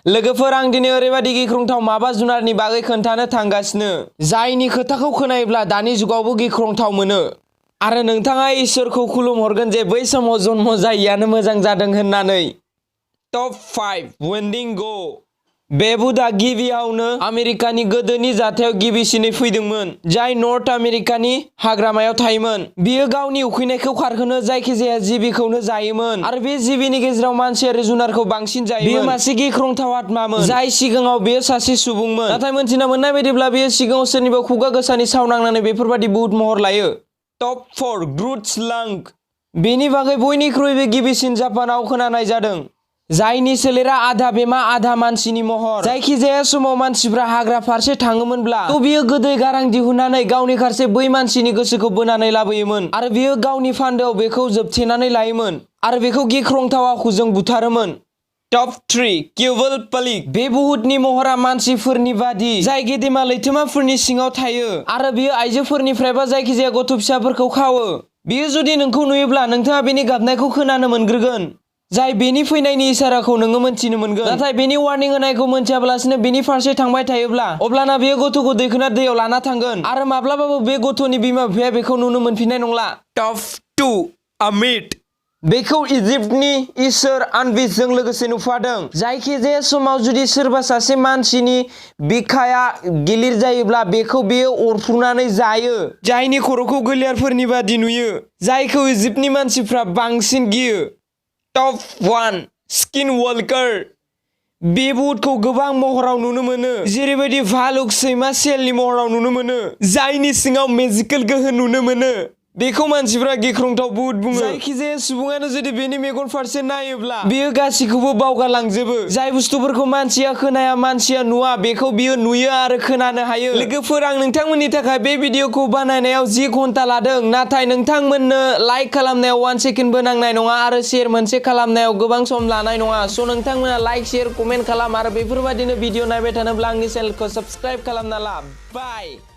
लोगोफोर आं दिनै ओरैबायदि गिख्रंथाव माबा जुनारनि बागै खोन्थानो थांगासिनो जायनि खोथाखौ खोनायोब्ला दानि जुगावबो गिख्रंथाव मोनो आरो नोंथाङा इसोरखौ खुलुमहरगोन जे बै समाव जन्म जायैयानो मोजां जादों होननानै। टप 5 वेन्डिंगो। बे बुटआ गिबियावनो आमेरिकानि गोदोनि जाथायाव गिबिसिनै फैदोंमोन जाय नर्थ आमेरिकानि हाग्रामायाव थायोमोन। बियो गावनि उखैनायखौ खारहोनो जायखिजाया जिबिखौनो जायोमोन आरो बे जिबिनि गेजेराव मानसि आरो जुनारखौ बांसिन जायोमोन। बियो मासे गिख्रंथाव आत्मामोन जाय सिगाङाव बेयो सासे सुबुंमोन नाथाय मोनथिना मोननाय बायदिब्ला बेयो सिगाङाव सोरनिबा खुगा गोसानि साव नांनानै बेफोरबायदि बुट महर लायो। टप 4 ग्रुट स्लांक। बेनि बागै बयनिख्रुइबो गिबिसिन जापानाव खोनानाय जादों जायनि सोलेरा आधा बेमा आधा मानसिनि महर। जायखिजाया समाव मानसिफ्रा हाग्रा फारसे थाङोमोनब्ला बियो गोदै गारां दिहुननानै गावनि फारसे बै मानसिनि गोसोखौ बोनानै लाबोयोमोन आरो बियो गावनि फान्दोआव बेखौ जोबथेनानै लायोमोन आरो बेखौ गिख्रंथाव आखुजों बुथारोमोन। टप 3 क्यूबल पलिक। बे बुहुतनि महरा मानसिफोरनि बादि जाय गेदेमा लैथोमाफोरनि सिङाव थायो आरो बियो आइजोफोरनिफ्राय बा जायखिजाया गथ' फिसाफोरखौ खावो। बियो जुदि नोंखौ नुयोब्ला नोंथाङा बेनि गाबनायखौ खोनानो मोनग्रोगोन जाय बेनि फैनायनि इसाराखौ नोङो मोनथिनो मोनगोन। नाथाय बेनि वार्निं होनायखौ मोनथियाब्लासिनो बेनि फारसे थांबाय थायोब्ला अब्लाना बेयो गथ'खौ दैखोना दैयाव लाना थांगोन आरो माब्लाबाबो बे गथ'नि बिमा बिफाया बेखौ नुनो मोनफिननाय नंला। टप 2 आमिट। बेखौ इजिप्टनि इसोर आनबिसजों लोगोसे नुफादों। जायखिजाया समाव जुदि सोरबा सासे मानसिनि बिखाया गिलिर जायोब्ला बेखौ बेयो अरफ्रुनानै जायो जायनि खर'खौ गोलियारफोरनि बादि नुयो जायखौ इजिप्टनि मानसिफ्रा बांसिन गियो। टप 1 स्किनवाल्कार। बे बुटखौ गोबां महराव नुनो मोनो जेरैबायदि भालुक सैमा सेलनि महराव नुनो मोनो जायनि सिङाव मेजिकेल गोहो नुनो मोनो। बेखौ मानसिफ्रा गिख्रंथाव बुट बुङो। जायखिजाया सुबुङानो जुदि बेनि मेगन फारसे नायोब्ला बियो गासिखौबो बावगारलांजोबो। जाय बुस्थुफोरखौ मानसिया खोनाया मानसिया नुवा बेखौ बियो नुयो आरो खोनानो हायो। लोगोफोर आं नोंथांमोननि थाखाय बे भिडिअखौ बानायनायाव 10 घन्टा लादों नाथाय नोंथांमोननो लाइक खालामनायाव 1 सेकेन्डबो नांनाय नङा आरो शेयार मोनसे खालामनायाव गोबां सम लानाय नङा। स' नोंथांमोना लाइक शेयार कमेन्ट खालाम आरो बेफोरबायदिनो भिडिअ नायबाय थानोब्ला आंनि चेनेलखौ साबस्क्राइब खालामना ला। बाय।